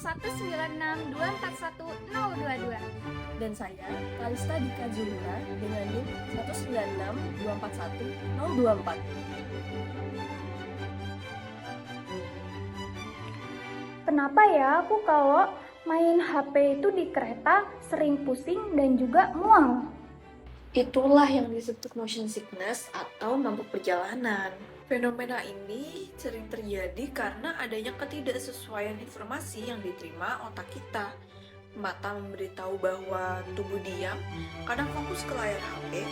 196241022. Dan saya, Kalista Dika Zulura dengan NIM 196241024. Kenapa ya aku kalau main HP itu di kereta sering pusing dan juga mual? Itulah yang disebut motion sickness atau mabuk perjalanan. Fenomena ini sering terjadi karena adanya ketidaksesuaian informasi yang diterima otak kita. Mata memberitahu bahwa tubuh diam, kadang fokus ke layar HP,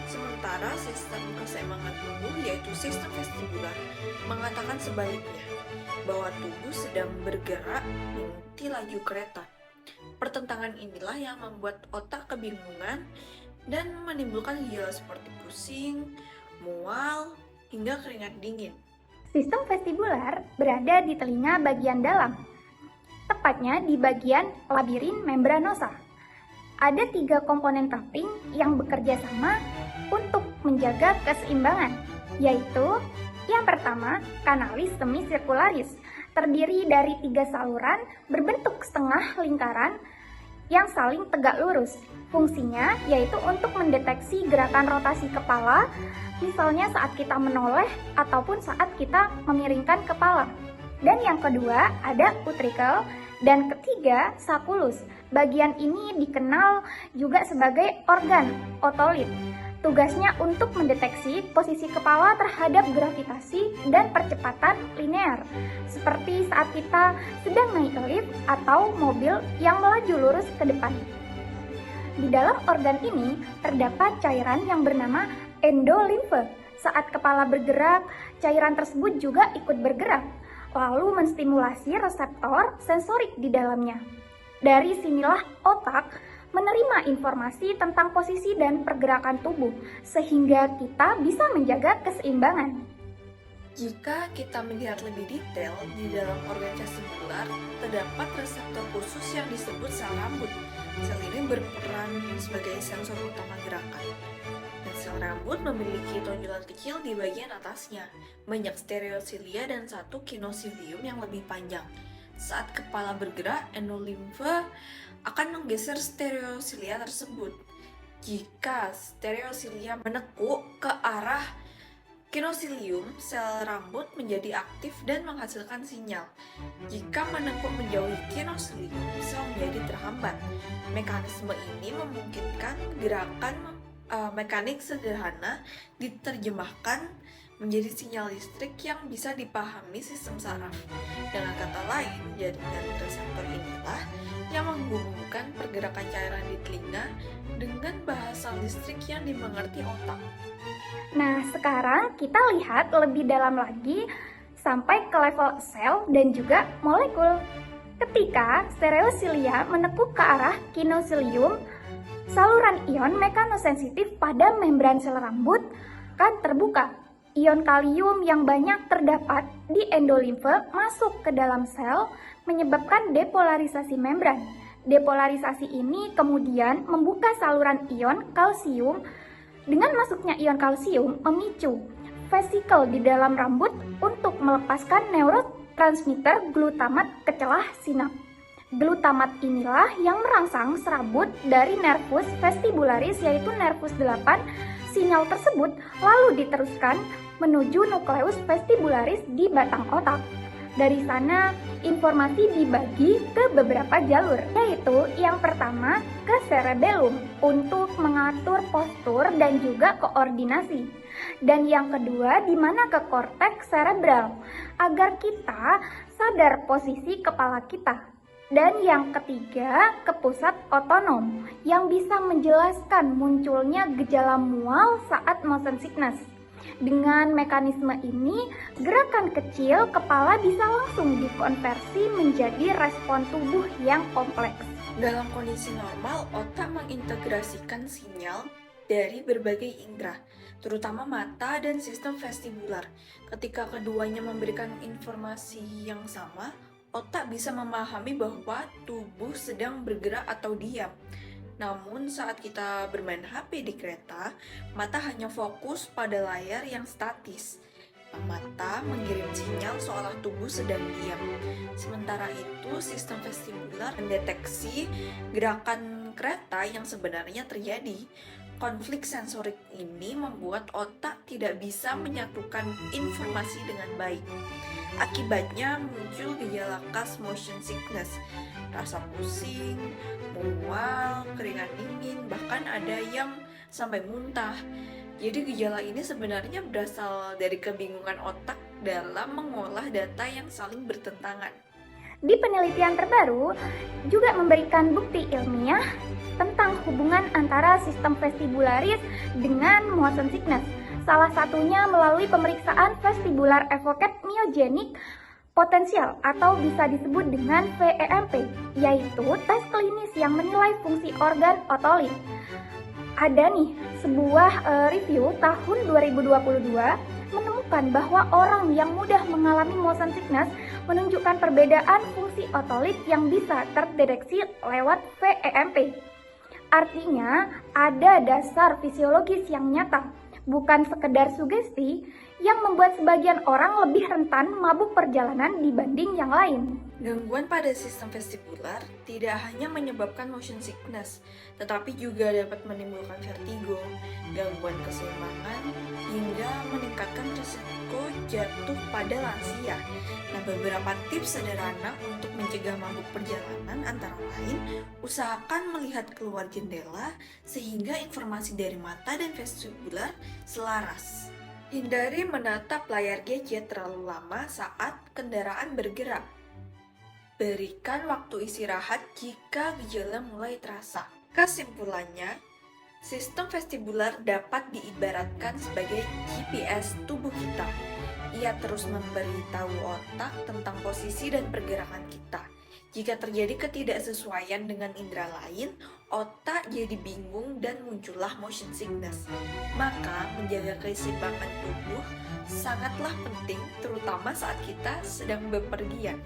sementara sistem keseimbangan tubuh yaitu sistem vestibular mengatakan sebaliknya, bahwa tubuh sedang bergerak mengikuti laju kereta. Pertentangan inilah yang membuat otak kebingungan dan menimbulkan gejala seperti pusing, mual, hingga keringat dingin. Sistem vestibular berada di telinga bagian dalam, tepatnya di bagian labirin membranosa. Ada 3 komponen penting yang bekerja sama untuk menjaga keseimbangan, yaitu yang pertama, kanalis semisirkularis, terdiri dari 3 saluran berbentuk setengah lingkaran yang saling tegak lurus. Fungsinya yaitu untuk mendeteksi gerakan rotasi kepala, misalnya saat kita menoleh ataupun saat kita memiringkan kepala. Dan yang kedua ada utricle, dan ketiga sakulus. Bagian ini dikenal juga sebagai organ otolit. Tugasnya untuk mendeteksi posisi kepala terhadap gravitasi dan percepatan linear, seperti saat kita sedang naik lift atau mobil yang melaju lurus ke depan. Di dalam organ ini terdapat cairan yang bernama endolimfe. Saat kepala bergerak, cairan tersebut juga ikut bergerak, lalu menstimulasi reseptor sensorik di dalamnya. Dari sinilah otak menerima informasi tentang posisi dan pergerakan tubuh, sehingga kita bisa menjaga keseimbangan. Jika kita melihat lebih detail, di dalam organ vestibular terdapat reseptor khusus yang disebut sel rambut. Sel ini berperan sebagai sensor utama gerakan. Dan sel rambut memiliki tonjolan kecil di bagian atasnya, banyak stereosilia dan 1 kinosilium yang lebih panjang. Saat kepala bergerak, endolimfe akan menggeser stereosilia tersebut. Jika stereosilia menekuk ke arah kinosilium, sel rambut menjadi aktif dan menghasilkan sinyal. Jika menekuk menjauhi kinosilium, sel menjadi terhambat. Mekanisme ini memungkinkan gerakan mekanik sederhana diterjemahkan menjadi sinyal listrik yang bisa dipahami sistem saraf. Dengan kata lain, jaringan reseptor inilah yang menghubungkan pergerakan cairan di telinga dengan bahasa listrik yang dimengerti otak. Nah, sekarang kita lihat lebih dalam lagi sampai ke level sel dan juga molekul. Ketika stereosilia menekuk ke arah kinosilium, saluran ion mekanosensitif pada membran sel rambut kan terbuka. Ion kalium yang banyak terdapat di endolimfe masuk ke dalam sel menyebabkan depolarisasi membran. Depolarisasi ini kemudian membuka saluran ion kalsium. Dengan masuknya ion kalsium memicu vesikel di dalam rambut untuk melepaskan neurotransmitter glutamat ke celah sinap. Glutamat inilah yang merangsang serabut dari nervus vestibularis yaitu nervus 8. Sinyal tersebut lalu diteruskan menuju nukleus vestibularis di batang otak. Dari sana, informasi dibagi ke beberapa jalur, yaitu yang pertama ke cerebellum untuk mengatur postur dan juga koordinasi. Dan yang kedua di mana ke korteks cerebral, agar kita sadar posisi kepala kita. Dan yang ketiga ke pusat otonom, yang bisa menjelaskan munculnya gejala mual saat motion sickness. Dengan mekanisme ini, gerakan kecil kepala bisa langsung dikonversi menjadi respon tubuh yang kompleks. Dalam kondisi normal, otak mengintegrasikan sinyal dari berbagai indera, terutama mata dan sistem vestibular. Ketika keduanya memberikan informasi yang sama, otak bisa memahami bahwa tubuh sedang bergerak atau diam. Namun saat kita bermain HP di kereta, mata hanya fokus pada layar yang statis. Mata mengirim sinyal seolah tubuh sedang diam. Sementara itu, sistem vestibular mendeteksi gerakan kereta yang sebenarnya terjadi. Konflik sensorik ini membuat otak tidak bisa menyatukan informasi dengan baik. Akibatnya muncul gejala khas motion sickness, rasa pusing, mual, keringat dingin, bahkan ada yang sampai muntah. Jadi gejala ini sebenarnya berasal dari kebingungan otak dalam mengolah data yang saling bertentangan. Di penelitian terbaru juga memberikan bukti ilmiah tentang hubungan antara sistem vestibularis dengan motion sickness. Salah satunya melalui pemeriksaan vestibular evoked myogenik potensial atau bisa disebut dengan VEMP, yaitu tes klinis yang menilai fungsi organ otolit. Ada nih sebuah review tahun 2022 menemukan bahwa orang yang mudah mengalami motion sickness menunjukkan perbedaan fungsi otolit yang bisa terdeteksi lewat VEMP. Artinya, ada dasar fisiologis yang nyata, bukan sekedar sugesti yang membuat sebagian orang lebih rentan mabuk perjalanan dibanding yang lain. Gangguan pada sistem vestibular tidak hanya menyebabkan motion sickness, tetapi juga dapat menimbulkan vertigo, gangguan keseimbangan, hingga meningkatkan risiko jatuh pada lansia. Nah, beberapa tips sederhana untuk mencegah mabuk perjalanan antara lain, usahakan melihat keluar jendela sehingga informasi dari mata dan vestibular selaras. Hindari menatap layar gadget terlalu lama saat kendaraan bergerak. Berikan waktu istirahat jika gejala mulai terasa. Kesimpulannya, sistem vestibular dapat diibaratkan sebagai GPS tubuh kita. Ia terus memberitahu otak tentang posisi dan pergerakan kita. Jika terjadi ketidaksesuaian dengan indera lain, otak jadi bingung dan muncullah motion sickness. Maka, menjaga keseimbangan tubuh sangatlah penting, terutama saat kita sedang bepergian.